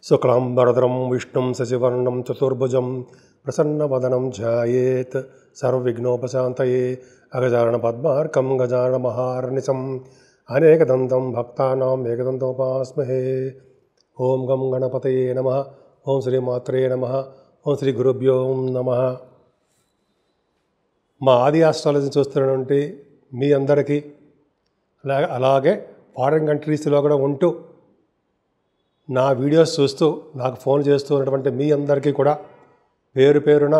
శుక్లాంబరధరం విష్ణుం శశివర్ణం చతుర్భుజం ప్రసన్నవదనం ధ్యాయేత్ సర్వవిఘ్నోపశాంతయే అగజానన పద్మార్కం గజానన మహార్నిశం అనేకదంతం భక్తానాం ఏకదంతోపాస్మహే. ఓం గం గణపతయే నమః. ఓం శ్రీమాత్రే నమః. ఓం శ్రీ గురుభ్యో నమః. మా ఆది ఆస్ట్రాలజీ చూస్తున్నటువంటి మీ అందరికీ అలాగే ఫారిన్ కంట్రీస్లో కూడా ఉంటూ నా వీడియోస్ చూస్తూ నాకు ఫోన్ చేస్తూ ఉన్నటువంటి మీ అందరికీ కూడా పేరు పేరున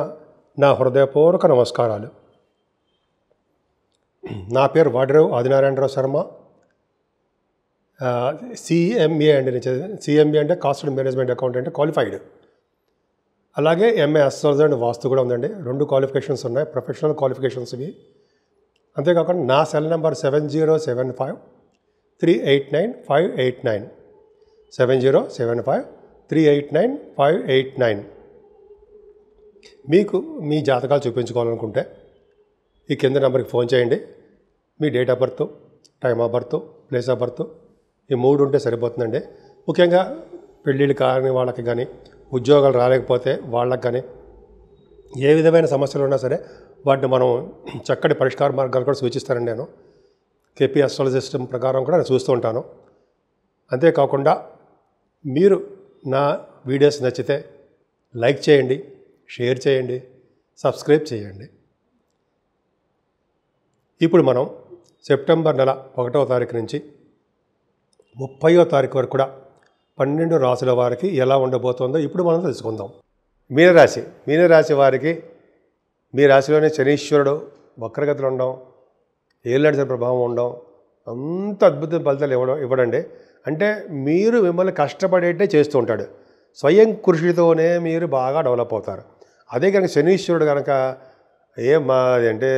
నా హృదయపూర్వక నమస్కారాలు. నా పేరు వాడిరావు ఆదినారాయణరావు శర్మ. సిఎంఏ అండి. సిఎంఏ అంటే cost and management accountant qualified. అలాగే ఎంఏ అస్ట్రాలజీ అండ్ వాస్తు కూడా ఉందండి. 2 క్వాలిఫికేషన్స్ ఉన్నాయి, ప్రొఫెషనల్ క్వాలిఫికేషన్స్ ఇవి. అంతేకాకుండా నా సెల్ నెంబర్ 7075389589 7075389589. మీకు మీ జాతకాలు చూపించుకోవాలనుకుంటే ఈ కింద నెంబర్కి ఫోన్ చేయండి. మీ date of birth, time of birth, place of birth ఈ 3 ఉంటే సరిపోతుందండి. ముఖ్యంగా పెళ్ళిళ్ళు కాని వాళ్ళకి కానీ, ఉద్యోగాలు రాలేకపోతే వాళ్ళకి కానీ, ఏ విధమైన సమస్యలు ఉన్నా సరే వాటిని మనం చక్కటి పరిష్కార మార్గాలు కూడా సూచిస్తానండి. నేను కేపీ అస్ట్రాలజీ సిస్టమ్ ప్రకారం కూడా నేను చూస్తూ ఉంటాను. అంతేకాకుండా మీరు నా వీడియోస్ నచ్చితే లైక్ చేయండి, షేర్ చేయండి, సబ్స్క్రైబ్ చేయండి. ఇప్పుడు మనం సెప్టెంబర్ నెల 1వ తారీఖు నుంచి 30వ తారీఖు వరకు కూడా 12 రాశుల వారికి ఎలా ఉండబోతుందో ఇప్పుడు మనం తెలుసుకుందాం. మీనరాశి వారికి మీ రాశిలోనే శనీశ్వరుడు వక్రగతులు ఉండడం, ఏళ్ళనడిసిన ప్రభావం ఉండడం, అంత అద్భుతమైన ఫలితాలు ఇవ్వడండి. అంటే మీరు మిమ్మల్ని కష్టపడేటే చేస్తూ ఉంటాడు. స్వయం కృషితోనే మీరు బాగా డెవలప్ అవుతారు. అదే కనుక శనీశ్వరుడు కనుక అంటే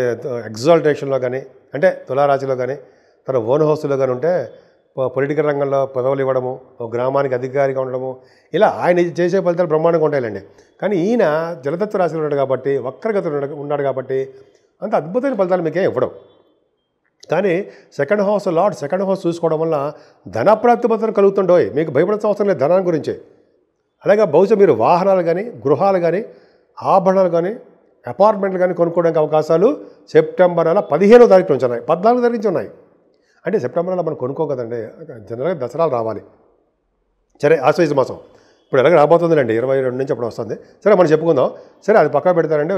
ఎగ్జాల్టేషన్లో కానీ, అంటే తులారాశిలో కానీ, తన ఓన్ హౌస్లో కానీ ఉంటే పొలిటికల్ రంగంలో పదవులు ఇవ్వడము, గ్రామానికి అధికారిగా ఉండడము, ఇలా ఆయన చేసే ఫలితాలు బ్రహ్మాండంగా ఉంటాయండి. కానీ ఈయన జలతత్వ రాశిలో ఉన్నాడు కాబట్టి, వక్రగతులు ఉన్నాడు కాబట్టి అంత అద్భుతమైన ఫలితాలు మీకే ఇవ్వడం. కానీ సెకండ్ హౌస్ చూసుకోవడం వల్ల ధనప్రాప్తి మాత్రం కలుగుతుండోయ్. మీకు భయపడాల్సిన అవసరం లేదు ధనాన్ని గురించి. అలాగే బహుశా మీరు వాహనాలు కానీ, గృహాలు కానీ, ఆభరణాలు కానీ, అపార్ట్మెంట్లు కానీ కొనుక్కోవడానికి అవకాశాలు సెప్టెంబర్ నెల 15వ తారీఖు నుంచి ఉన్నాయి, 14వ తారీఖు నుంచి ఉన్నాయి. అంటే సెప్టెంబర్ నెల మనం కొనుక్కో కదండి, జనరల్గా దసరాలు రావాలి. సరే, ఆశ్వయుజ మాసం ఇప్పుడు ఎలాగ రాబోతుందండి, 22 నుంచి అప్పుడు వస్తుంది. సరే, మనం చెప్పుకుందాం. సరే, అది పక్కా పెడతారండి.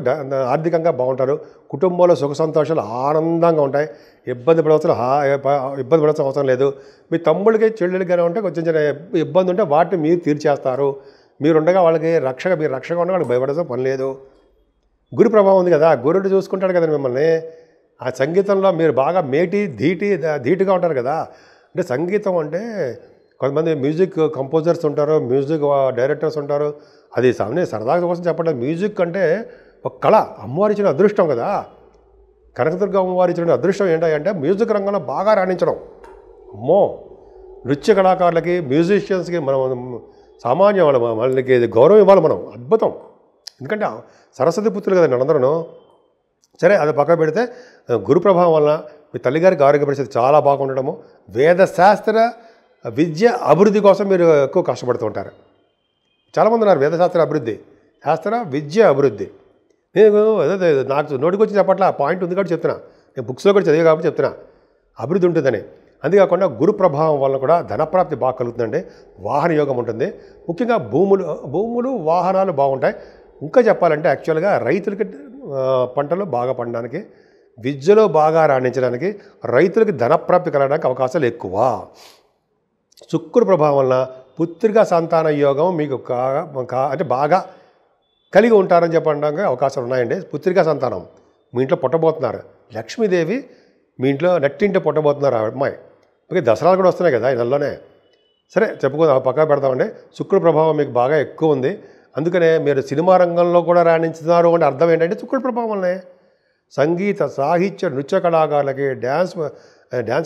ఆర్థికంగా బాగుంటారు, కుటుంబంలో సుఖ సంతోషాలు ఆనందంగా ఉంటాయి, ఇబ్బంది పడవలసిన అవసరం లేదు. మీ తమ్ముళ్ళకి చెల్లెలకి కానీ ఉంటే కొంచెం చిన్న ఇబ్బంది ఉంటే వాటిని మీరు తీర్చేస్తారు. మీరుండగా వాళ్ళకి మీరు రక్షగా ఉండగా వాళ్ళకి భయపడాల్సిన పని లేదు. గురు ప్రభావం ఉంది కదా, గురుడు చూసుకుంటాడు కదండి మిమ్మల్ని. ఆ సంగీతంలో మీరు బాగా ధీటుగా ఉంటారు కదా. అంటే సంగీతం అంటే కొంతమంది మ్యూజిక్ కంపోజర్స్ ఉంటారు, మ్యూజిక్ డైరెక్టర్స్ ఉంటారు. అది సరదాగా కోసం చెప్పండి. మ్యూజిక్ అంటే ఒక కళ, అమ్మవారి ఇచ్చిన అదృష్టం కదా. కనకదుర్గ అమ్మవారి ఇచ్చిన అదృష్టం ఏంటంటే మ్యూజిక్ రంగంలో బాగా రాణించడం. అమ్మో, నృత్య కళాకారులకి, మ్యూజిషియన్స్కి మనం సామాన్య వాళ్ళకి గౌరవం ఇవ్వాలి మనం. అద్భుతం. ఎందుకంటే సరస్వతి పుత్రులు కదండి అందరూ. సరే, అది పక్క పెడితే గురు ప్రభావం వలన మీ తల్లిగారికి ఆరోగ్య పరిస్థితి చాలా బాగుండడము, వేదశాస్త్ర విద్య అభివృద్ధి కోసం మీరు ఎక్కువ కష్టపడుతూ ఉంటారు. చాలామంది ఉన్నారు వేదశాస్త్ర అభివృద్ధి, శాస్త్ర విద్య అభివృద్ధి. నేను నాకు నోటికి వచ్చి చెప్పట్లా, పాయింట్ ఉంది కాబట్టి చెప్తున్నా. నేను బుక్స్లో కూడా చదివా కాబట్టి చెప్తున్నా అభివృద్ధి ఉంటుందని. అంతేకాకుండా గురు ప్రభావం వల్ల కూడా ధనప్రాప్తి బాగా కలుగుతుందండి. వాహన యోగం ఉంటుంది. ముఖ్యంగా భూములు వాహనాలు బాగుంటాయి. ఇంకా చెప్పాలంటే యాక్చువల్గా రైతులకి పంటలు బాగా పండడానికి, విద్యలో బాగా రాణించడానికి, రైతులకి ధనప్రాప్తి కలగడానికి అవకాశాలు ఎక్కువ. శుక్రుడి ప్రభావం వలన పుత్రికా సంతాన యోగం మీకు అంటే బాగా కలిగి ఉంటారని చెప్పడానికి అవకాశాలు ఉన్నాయండి. పుత్రికా సంతానం మీ ఇంట్లో పుట్టబోతున్నారు. లక్ష్మీదేవి మీ ఇంట్లో నట్టింటి పుట్టబోతున్నారు ఆ అమ్మాయి. ఓకే, దసరాలు కూడా వస్తున్నాయి కదా ఈ నెలలోనే. సరే, చెప్పుకుందాం, పక్కా పెడతామండి. శుక్రుడి ప్రభావం మీకు బాగా ఎక్కువ ఉంది. అందుకనే మీరు సినిమా రంగంలో కూడా రాణించుతున్నారు అంటే అర్థం ఏంటంటే శుక్రుడి ప్రభావం వల్లనే. సంగీత, సాహిత్య, నృత్య కళాకారులకి, డ్యాన్స్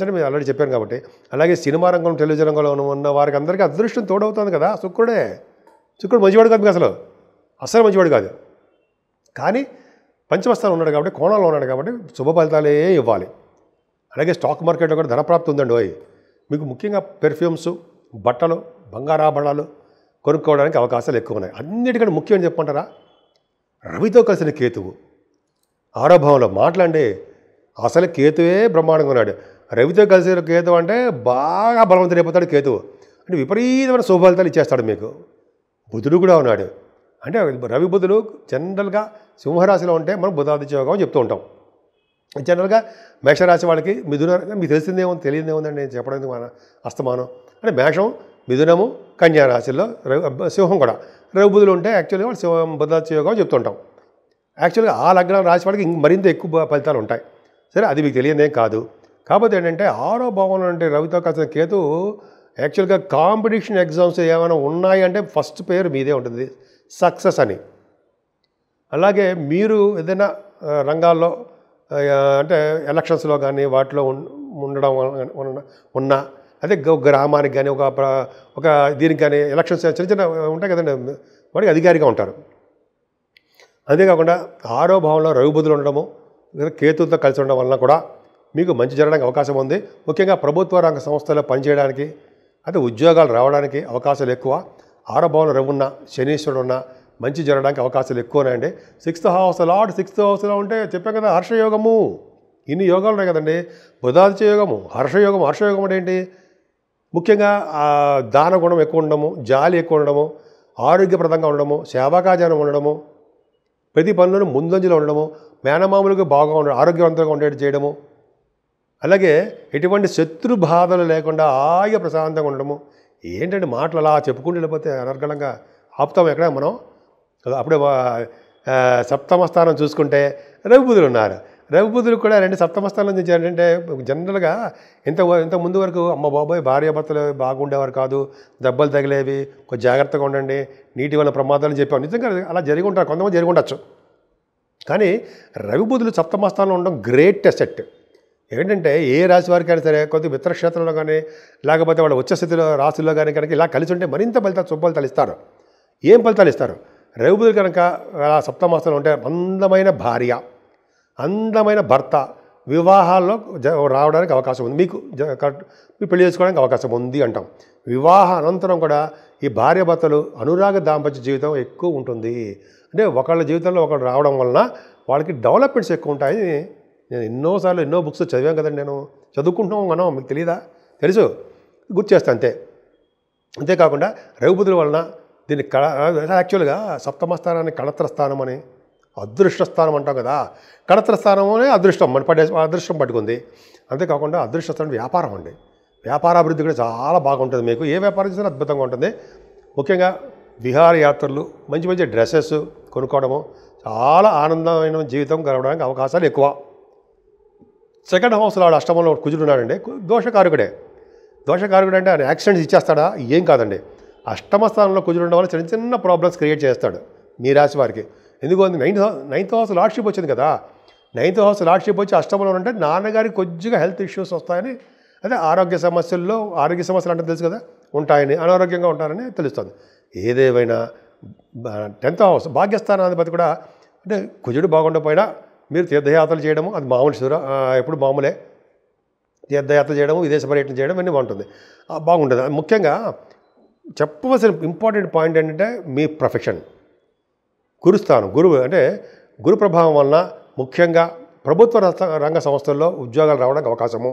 అంటే మీరు ఆల్రెడీ చెప్పాను కాబట్టి, అలాగే సినిమా రంగం, టెలివిజన్ రంగంలో ఉన్న వారికి అందరికీ అదృష్టం తోడవుతుంది కదా శుక్రుడు మంచివాడు కాదు మీకు, అసలు మంచివాడు కాదు. కానీ పంచమస్థానం ఉన్నాడు కాబట్టి, కోణంలో ఉన్నాడు కాబట్టి శుభ ఫలితాలే ఇవ్వాలి. అలాగే స్టాక్ మార్కెట్లో కూడా ధనప్రాప్తి ఉందండి. మీకు ముఖ్యంగా పెర్ఫ్యూమ్స్, బట్టలు, బంగారాభరణాలు, కొనుక్కోవడానికి అవకాశాలు ఎక్కువ ఉన్నాయి. అన్నిటికంటే ముఖ్యం అని చెప్పమంటారా, రవితో కలిసిన కేతువు 6వ భావంలో మాట్లాడే అసలు కేతువే బ్రహ్మాండంగా ఉన్నాడు. రవితో కలిసిన కేతువు అంటే బాగా బలవంతుడైపోతాడు కేతువు, అంటే విపరీతమైన శుభఫలితాలు ఇచ్చేస్తాడు మీకు. బుధుడు కూడా ఉన్నాడు, అంటే రవి బుధుడు జనరల్గా సింహరాశిలో ఉంటే మనం బుధాదిత్య యోగం అని చెప్తూ ఉంటాం. జనరల్గా మేషరాశి వాళ్ళకి మిథున, మీకు తెలిసిందేమో తెలియదేముందండి నేను చెప్పడం మన అస్తమానం, అంటే మేషం, మిథునము, కన్యా రాశిలో సింహం కూడా రవి బుధులు ఉంటే యాక్చువల్గా వాళ్ళు బుధాదిత్య యోగం అని చెప్తుంటాం. యాక్చువల్గా ఆ లగ్నం రాశి వాళ్ళకి మరింత ఎక్కువ ఫలితాలు ఉంటాయి. సరే, అది మీకు తెలియదేం కాదు. కాకపోతే ఏంటంటే 6వ భావంలో అంటే రవితో కలిసిన కేతు యాక్చువల్గా కాంపిటీషన్ ఎగ్జామ్స్ ఏమైనా ఉన్నాయంటే ఫస్ట్ పేరు మీదే ఉంటుంది, సక్సెస్ అని. అలాగే మీరు ఏదైనా రంగాల్లో అంటే ఎలక్షన్స్లో కానీ వాటిలో ఉండడం ఉన్నా, అదే గ్రామానికి కానీ ఒక దీనికి కానీ ఎలక్షన్స్ చిన్న చిన్న ఉంటాయి కదండి, వాడికి అధికారిగా ఉంటారు. అంతేకాకుండా 6వ భావంలో రవి బుధులు ఉండడము, కేతువుతో కలిసి ఉండడం వలన కూడా మీకు మంచి జరగడానికి అవకాశం ఉంది. ముఖ్యంగా ప్రభుత్వ రంగ సంస్థల్లో పనిచేయడానికి, అయితే ఉద్యోగాలు రావడానికి అవకాశాలు ఎక్కువ. 6వ భావంలో రవి ఉన్న, శనీశ్వరుడు ఉన్న మంచి జరగడానికి అవకాశాలు ఎక్కువనండి. 6th house లార్డ్ 6th houseలో ఉంటే చెప్పాం కదా, హర్షయోగము. ఇన్ని యోగాలు ఉన్నాయి కదండి, బుధాదిత్య యోగము, హర్షయోగం. హర్షయోగం అంటే ఏంటి, ముఖ్యంగా దాన గుణం ఎక్కువ ఉండడము, జాలి ఎక్కువ ఉండడము, ఆరోగ్యప్రదంగా ఉండడము, సేవాకాజనం ఉండడము, ప్రతి పనులను ముందంజలో ఉండడము, మేనమామూలుగా బాగా ఉండడం, ఆరోగ్యవంతంగా ఉండేది చేయడము, అలాగే ఎటువంటి శత్రు బాధలు లేకుండా హాయిగా ప్రశాంతంగా ఉండడము. ఏంటంటే మాటలు అలా చెప్పుకుంటూ వెళ్ళిపోతే అనర్గళంగా ఆపుతాం ఎక్కడ మనం. అప్పుడే 7వ స్థానం చూసుకుంటే రవి బుధులు ఉన్నారు. రవి బుధులు కూడా 2 7వ స్థానం నుంచి ఏంటంటే జనరల్గా ఇంత ముందు వరకు అమ్మ బాబోయ్ భార్యాభర్తలు బాగుండేవారు కాదు, దెబ్బలు తగిలేవి, కొంచెం జాగ్రత్తగా ఉండండి, నీటి వల్ల ప్రమాదాలు చెప్పాం. నిజంగా అలా జరిగి ఉంటారు, కొంతమంది జరిగి ఉండొచ్చు. కానీ రవి బుధులు 7వ స్థానంలో ఉండడం గ్రేట్ అసెట్. ఏంటంటే ఏ రాశి వారికైనా సరే కొద్దిగా మిత్రక్షేత్రంలో కానీ లేకపోతే వాళ్ళ ఉచ్చస్థితిలో రాశుల్లో కానీ కనుక ఇలా కలిసి ఉంటే మరింత శుభఫలితాలు ఇస్తారు. ఏం ఫలితాలు ఇస్తారు, రవి బుధులు కనుక 7వ స్థానంలో ఉంటే అందమైన భార్య, అందమైన భర్త, వివాహాల్లో రావడానికి అవకాశం ఉంది, మీకు పెళ్లి చేసుకోవడానికి అవకాశం ఉంది అంటాం. వివాహ అనంతరం కూడా ఈ భార్య భర్తలు అనురాగ దాంపత్య జీవితం ఎక్కువ ఉంటుంది. అంటే ఒకళ్ళ జీవితంలో ఒకళ్ళు రావడం వలన వాళ్ళకి డెవలప్మెంట్స్ ఎక్కువ ఉంటాయి. నేను ఎన్నోసార్లు ఎన్నో బుక్స్ చదివాం కదండి, నేను చదువుకుంటున్నాం మనం, మీకు తెలియదా, తెలుసు, గుర్తు చేస్తాను అంతే. అంతేకాకుండా రవి బుధుల వలన దీన్ని యాక్చువల్గా 7వ స్థానాన్ని కళత్ర స్థానం అని, అదృష్ట స్థానం అంటాం కదా, కళత్ర స్థానం అనే అదృష్టం అదృష్టం పట్టుకుంది. అంతేకాకుండా అదృష్ట స్థానం వ్యాపారం అండి, వ్యాపారాభివృద్ధి కూడా చాలా బాగుంటుంది. మీకు ఏ వ్యాపారం చేసినా అద్భుతంగా ఉంటుంది. ముఖ్యంగా విహారయాత్రలు, మంచి మంచి డ్రెస్సెస్ కొనుక్కోవడము, చాలా ఆనందమైన జీవితం గడవడానికి అవకాశాలు ఎక్కువ. 2nd హౌస్లో అష్టమంలో కుజుడు ఉన్నాడండి, దోషకారకుడే. దోషకారకుడు అంటే ఆయన యాక్సిడెంట్స్ ఇచ్చేస్తాడా, ఏం కాదండి. 8వ స్థానంలో కుజుడు ఉండడం వల్ల చిన్న చిన్న ప్రాబ్లమ్స్ క్రియేట్ చేస్తాడు మీ రాశి వారికి. ఎందుకు 9th హౌస్ లార్డ్షిప్ వచ్చింది కదా, 9th హౌస్ లార్డ్షిప్ వచ్చి అష్టమంలో ఉంటే నాన్నగారికి కొద్దిగా హెల్త్ ఇష్యూస్ వస్తాయని, అదే ఆరోగ్య సమస్యలు అంటే తెలుసు కదా, ఉంటాయని, అనారోగ్యంగా ఉంటారని తెలుస్తుంది. ఏదేమైనా 10th హౌస్ భాగ్యస్థానాధిపతి కూడా, అంటే కుజుడు బాగుండకపోయినా మీరు తీర్థయాత్రలు చేయడము అది మామూలు ఎప్పుడు మామూలే. తీర్థయాత్ర చేయడము, విదేశ పర్యటన చేయడం అన్నీ బాగుంటుంది, బాగుంటుంది. ముఖ్యంగా చెప్పవలసిన ఇంపార్టెంట్ పాయింట్ ఏంటంటే మీ ప్రొఫెషన్, గురుస్థానం, గురువు అంటే గురు ప్రభావం వలన ముఖ్యంగా ప్రభుత్వ రంగ సంస్థల్లో ఉద్యోగాలు రావడానికి అవకాశము,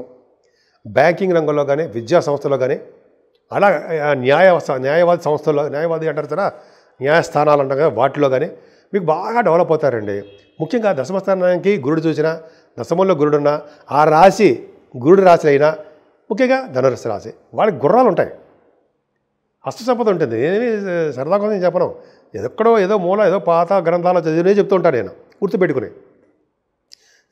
బ్యాంకింగ్ రంగంలో కానీ, విద్యా సంస్థలో కానీ, అలా న్యాయవాది సంస్థల్లో, న్యాయవాది అంటారు కదా, న్యాయస్థానాలు అంటారు కదా, వాటిలో కానీ మీకు బాగా డెవలప్ అవుతారండి. ముఖ్యంగా దశమస్థానానికి గురుడు చూసినా, దశమంలో గురుడున్నా, ఆ రాశి గురుడు రాశి అయినా, ముఖ్యంగా ధనురాశి రాశి వాళ్ళకి గుర్రాలు ఉంటాయి, హస్తసంపద ఉంటుంది. ఏమీ సరదా కోసం చెప్పను, ఎక్కడో ఏదో మూల ఏదో పాత గ్రంథాలు చదివినే చెప్తూ ఉంటాను నేను, గుర్తుపెట్టుకుని.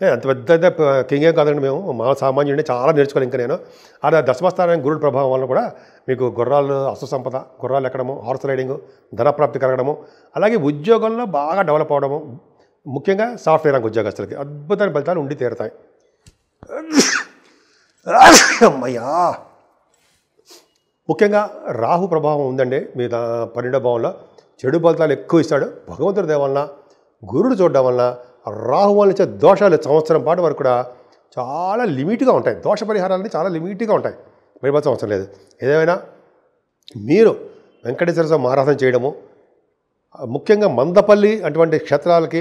అంత పెద్ద కింగే కాదండి, మేము మా సామాన్యుడిని చాలా నేర్చుకోవాలి. ఇంకా నేను ఆ దశమస్థానానికి గురుడు ప్రభావం వల్ల కూడా మీకు గుర్రాలు, హస్తసంపద, గుర్రాలు ఎక్కడము, హార్స్ రైడింగు, ధనప్రాప్తి కలగడము, అలాగే ఉద్యోగంలో బాగా డెవలప్ అవడము, ముఖ్యంగా సాఫ్ట్వేర్ రంగ ఉద్యోగస్తులకి అద్భుతమైన ఫలితాలు ఉండి తీరుతాయి. అమ్మయ్యా, ముఖ్యంగా రాహు ప్రభావం ఉందండి మీ 12వ భావంలో, చెడు ఫలితాలు ఎక్కువ ఇస్తాడు. భగవంతుడి దయ వలన, గురుడు చూడడం వలన, రాహు వల్ల ఇచ్చే దోషాలు సంవత్సరం పాటు వరకు కూడా చాలా లిమిట్గా ఉంటాయి. దోష పరిహారాలన్నీ చాలా లిమిట్గా ఉంటాయి, భయపడాల్సిన అవసరం లేదు. ఏదేమైనా మీరు వెంకటేశ్వర స్వామి ఆరాధన చేయడము, ముఖ్యంగా మందపల్లి అటువంటి క్షేత్రాలకి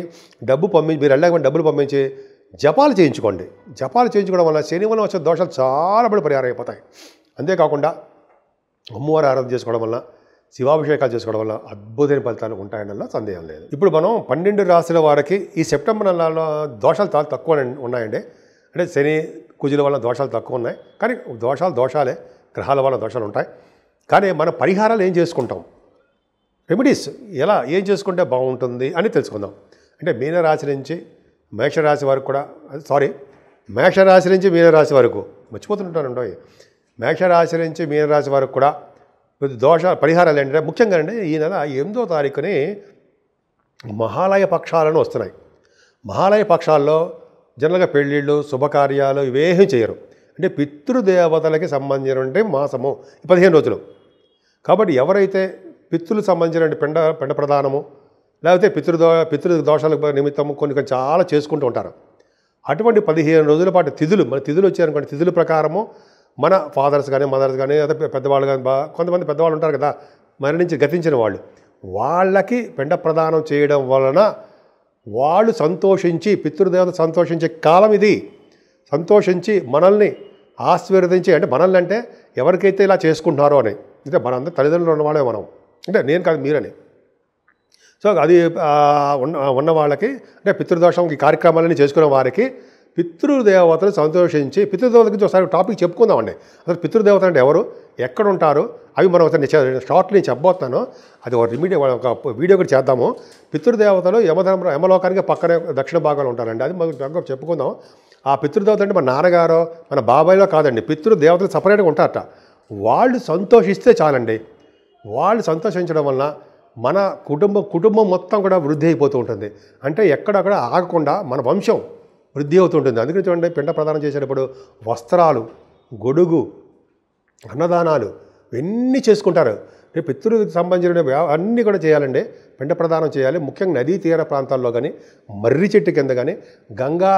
మీరు వెళ్ళాక డబ్బులు పంపించి జపాలు చేయించుకోండి. జపాలు చేయించుకోవడం వల్ల శని వల్ల వచ్చే దోషాలు చాలా బడి పరిహారం అయిపోతాయి. అంతేకాకుండా అమ్మవారి ఆరాధన చేసుకోవడం వల్ల, శివాభిషేకాలు చేసుకోవడం వల్ల అద్భుతమైన ఫలితాలు ఉంటాయనలో సందేహం లేదు. ఇప్పుడు మనం 12 రాశుల వారికి ఈ సెప్టెంబర్ నెలలో దోషాలు చాలా తక్కువ ఉన్నాయండి. అంటే శని కుజుల వల్ల దోషాలు తక్కువ ఉన్నాయి, కానీ దోషాలే, గ్రహాల వల్ల దోషాలు ఉంటాయి. కానీ మన పరిహారాలు ఏం చేసుకుంటాం, రెమెడీస్ ఏం చేసుకుంటే బాగుంటుంది అని తెలుసుకుందాం. అంటే మీనరాశి నుంచి మేషరాశి వరకు కూడా, మేషరాశి నుంచి మీనరాశి వరకు మర్చిపోతుంటానండో. మేషరాశి నుంచి మీనరాశి వరకు కూడా పరిహారాలు ఏంటంటే ముఖ్యంగా అండి ఈ నెల 8వ తారీఖుని మహాలయ పక్షాలను వస్తున్నాయి. మహాలయ పక్షాల్లో జనరల్గా పెళ్ళిళ్ళు, శుభకార్యాలు ఇవేమీ చేయరు. అంటే పితృదేవతలకి సంబంధించిన మాసము 15 రోజులు. కాబట్టి ఎవరైతే పితృలకు సంబంధించిన పిండ ప్రదానము లేకపోతే పితృదోషాల నిమిత్తము కొన్ని చాలా చేసుకుంటూ ఉంటారు. అటువంటి 15 రోజుల పాటు మన తిథులు వచ్చారనుకోండి, తిథుల ప్రకారము మన ఫాదర్స్ కానీ మదర్స్ కానీ లేదా పెద్దవాళ్ళు కానీ కొంతమంది పెద్దవాళ్ళు ఉంటారు కదా, మరణించి గతించిన వాళ్ళకి పిండ ప్రదానం చేయడం వలన వాళ్ళు సంతోషించి, పితృదేవత సంతోషించే కాలం ఇది. సంతోషించి మనల్ని ఆశీర్వదించి, అంటే మనల్ని అంటే ఎవరికైతే ఇలా చేసుకుంటున్నారో అని, అంటే మనందరూ తల్లిదండ్రులు ఉన్నవాళ్ళే మనం, అంటే నేను కాదు మీరని. సో అది ఉన్న వాళ్ళకి, అంటే పితృదోషం ఈ కార్యక్రమాలన్నీ చేసుకునే వారికి పితృదేవతలు సంతోషించి, పితృదేవత గురించి ఒకసారి టాపిక్ చెప్పుకుందామండి. అసలు పితృదేవత అంటే ఎవరు, ఎక్కడ ఉంటారు, అవి మనం ఒకసారి షార్ట్లో నేను చెప్పబోతున్నాను. అది ఒక వీడియో కూడా చేద్దాము. పితృదేవతలు యమలోకానికి పక్కనే దక్షిణ భాగంలో ఉంటారండి. అది మనం చెప్పుకుందాం. ఆ పితృదేవత అంటే మన నాన్నగారో మన బాబాయ్లో కాదండి, పితృదేవతలు సపరేట్గా ఉంటారట. వాళ్ళు సంతోషిస్తే చాలండి. వాళ్ళు సంతోషించడం వల్ల మన కుటుంబం మొత్తం కూడా వృద్ధి అయిపోతూ ఉంటుంది. అంటే ఎక్కడక్కడ ఆగకుండా మన వంశం వృద్ధి అవుతూ ఉంటుంది. అందుకని చూడండి, పిండ ప్రదానం చేసేటప్పుడు వస్త్రాలు, గొడుగు, అన్నదానాలు ఇవన్నీ చేసుకుంటారు. పితృకి సంబంధించిన అన్నీ కూడా చేయాలండి. పిండ ప్రదానం చేయాలి. ముఖ్యంగా నదీ తీర ప్రాంతాల్లో కానీ, మర్రి చెట్టు కింద కానీ, గంగా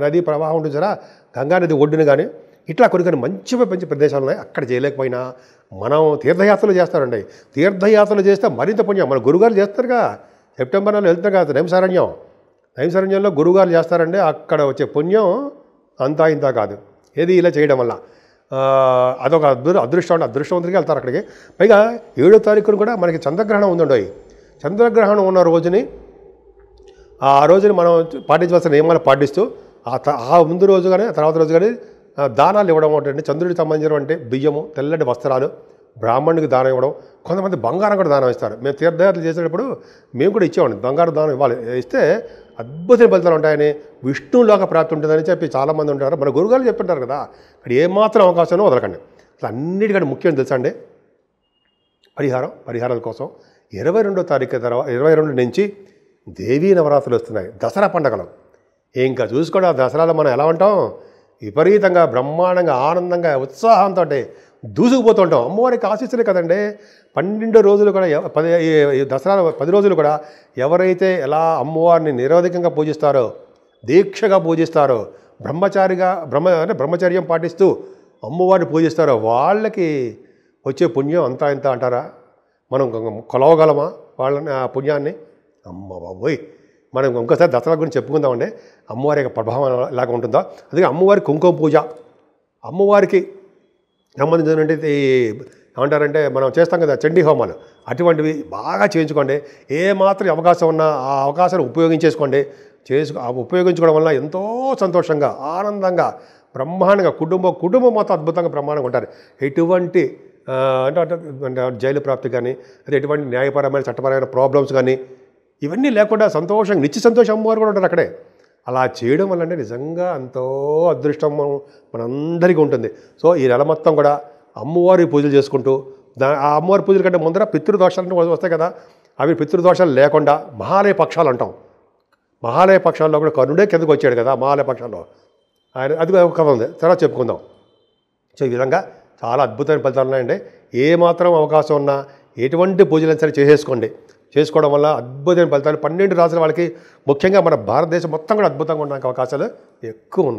నదీ ప్రవాహం ఉంటుంది కదా, గంగా నది ఒడ్డున కానీ, ఇట్లా కొన్ని మంచి ప్రదేశాలు ఉన్నాయి. అక్కడ చేయలేకపోయినా మనం తీర్థయాత్రలు చేస్తారండి. తీర్థయాత్రలు చేస్తే మరింత పుణ్యం. మన గురుగారు చేస్తారుగా, సెప్టెంబర్ నెలలో వెళ్తారు కదా నైమిసారణ్యంలో గురుగారు చేస్తారండి. అక్కడ వచ్చే పుణ్యం అంతా ఇంత కాదు. ఏది ఇలా చేయడం వల్ల అదొక అదృష్టవంతుడికి వెళ్తారు అక్కడికి. పైగా 7వ తారీఖున కూడా మనకి చంద్రగ్రహణం ఉందండి. చంద్రగ్రహణం ఉన్న రోజుని ఆ రోజుని మనం పాటించవలసిన నియమాలు పాటిస్తూ ఆ ముందు రోజు కానీ తర్వాత రోజు కానీ దానాలు ఇవ్వడం అంటే చంద్రుడికి సంబంధించిన అంటే బియ్యము, తెల్లటి వస్త్రాలు, బ్రాహ్మణుడికి దానం ఇవ్వడం, కొంతమంది బంగారం కూడా దానం ఇస్తారు. మేము తీర్థయాత్రలు చేసేటప్పుడు మేము కూడా ఇచ్చేవాడిని, బంగారం దానం ఇవ్వాలి. ఇస్తే అద్భుతమైన ఫలితాలు ఉంటాయని, విష్ణులోక ప్రాప్తి ఉంటుందని చెప్పి చాలామంది ఉంటారు. మన గురుగారు చెప్తుంటారు కదా, అక్కడ ఏమాత్రం అవకాశం వదలకండి. అసలు అన్నిటికంటే ముఖ్యం తెలుసా అండి పరిహారాల కోసం 22వ తారీఖు తర్వాత 22 నుంచి దేవీ నవరాత్రులు వస్తున్నాయి, దసరా పండుగలు. ఇంకా చూసుకోండి, ఆ దసరాలో మనం ఎలా ఉంటాం, విపరీతంగా బ్రహ్మాండంగా ఆనందంగా ఉత్సాహంతో దూసుకుపోతూ ఉంటాం. అమ్మవారికి ఆశీస్సులే కదండి. 12 రోజులు కూడా దసరా 10 రోజులు కూడా ఎవరైతే ఎలా అమ్మవారిని నిరోధకంగా పూజిస్తారో, దీక్షగా పూజిస్తారో, బ్రహ్మచర్యం పాటిస్తూ అమ్మవారిని పూజిస్తారో వాళ్ళకి వచ్చే పుణ్యం అంతా ఇంత అంటారా? మనం కొలవగలమా వాళ్ళని ఆ పుణ్యాన్ని? అమ్మ బాబోయ్, మనం ఇంకోసారి దసరా గురించి చెప్పుకుందామండి. అమ్మవారి యొక్క ప్రభావం ఎలాగ ఉంటుందో. అందుకే అమ్మవారి కుంకుమ పూజ, అమ్మవారికి సంబంధించినటువంటి ఏమంటారంటే మనం చేస్తాం కదా చండీ హోమాలు, అటువంటివి బాగా చేయించుకోండి. ఏమాత్రం అవకాశం ఉన్నా ఆ అవకాశాన్ని ఉపయోగించేసుకోండి. ఉపయోగించుకోవడం వల్ల ఎంతో సంతోషంగా, ఆనందంగా, బ్రహ్మాండంగా కుటుంబం మొత్తం అద్భుతంగా బ్రహ్మాండంగా ఉంటారు. ఎటువంటి అంటే జైలు ప్రాప్తి కానీ, అది ఎటువంటి న్యాయపరమైన చట్టపరమైన ప్రాబ్లమ్స్ కానీ ఇవన్నీ లేకుండా సంతోషంగా నిత్య సంతోషం అమ్మవారు కూడా ఉంటారు అక్కడే. అలా చేయడం వల్ల నిజంగా ఎంతో అదృష్టం మనందరికీ ఉంటుంది. సో ఈ నెల మొత్తం కూడా అమ్మవారి పూజలు చేసుకుంటూ, ఆ అమ్మవారి పూజల కంటే ముందర పితృదోషాలు వస్తాయి కదా, అవి పితృదోషాలు లేకుండా మహాలయ పక్షాలు అంటాం. మహాలయ పక్షాల్లో కూడా కర్ణుడే కిందకు వచ్చాడు కదా మహాలయ పక్షాల్లో, ఆయన అది ఒక కథ ఉంది, తర్వాత చెప్పుకుందాం. సో ఈ విధంగా చాలా అద్భుతమైన ఫలితాలు ఉన్నాయండి. ఏ మాత్రం అవకాశం ఉన్నా ఎటువంటి పూజలైనా సరే చేసుకోవడం వల్ల అద్భుతమైన ఫలితాలు 12 రాసుల వాళ్ళకి, ముఖ్యంగా మన భారతదేశం మొత్తం కూడా అద్భుతంగా ఉండడానికి అవకాశాలు ఎక్కువ ఉన్నాయి.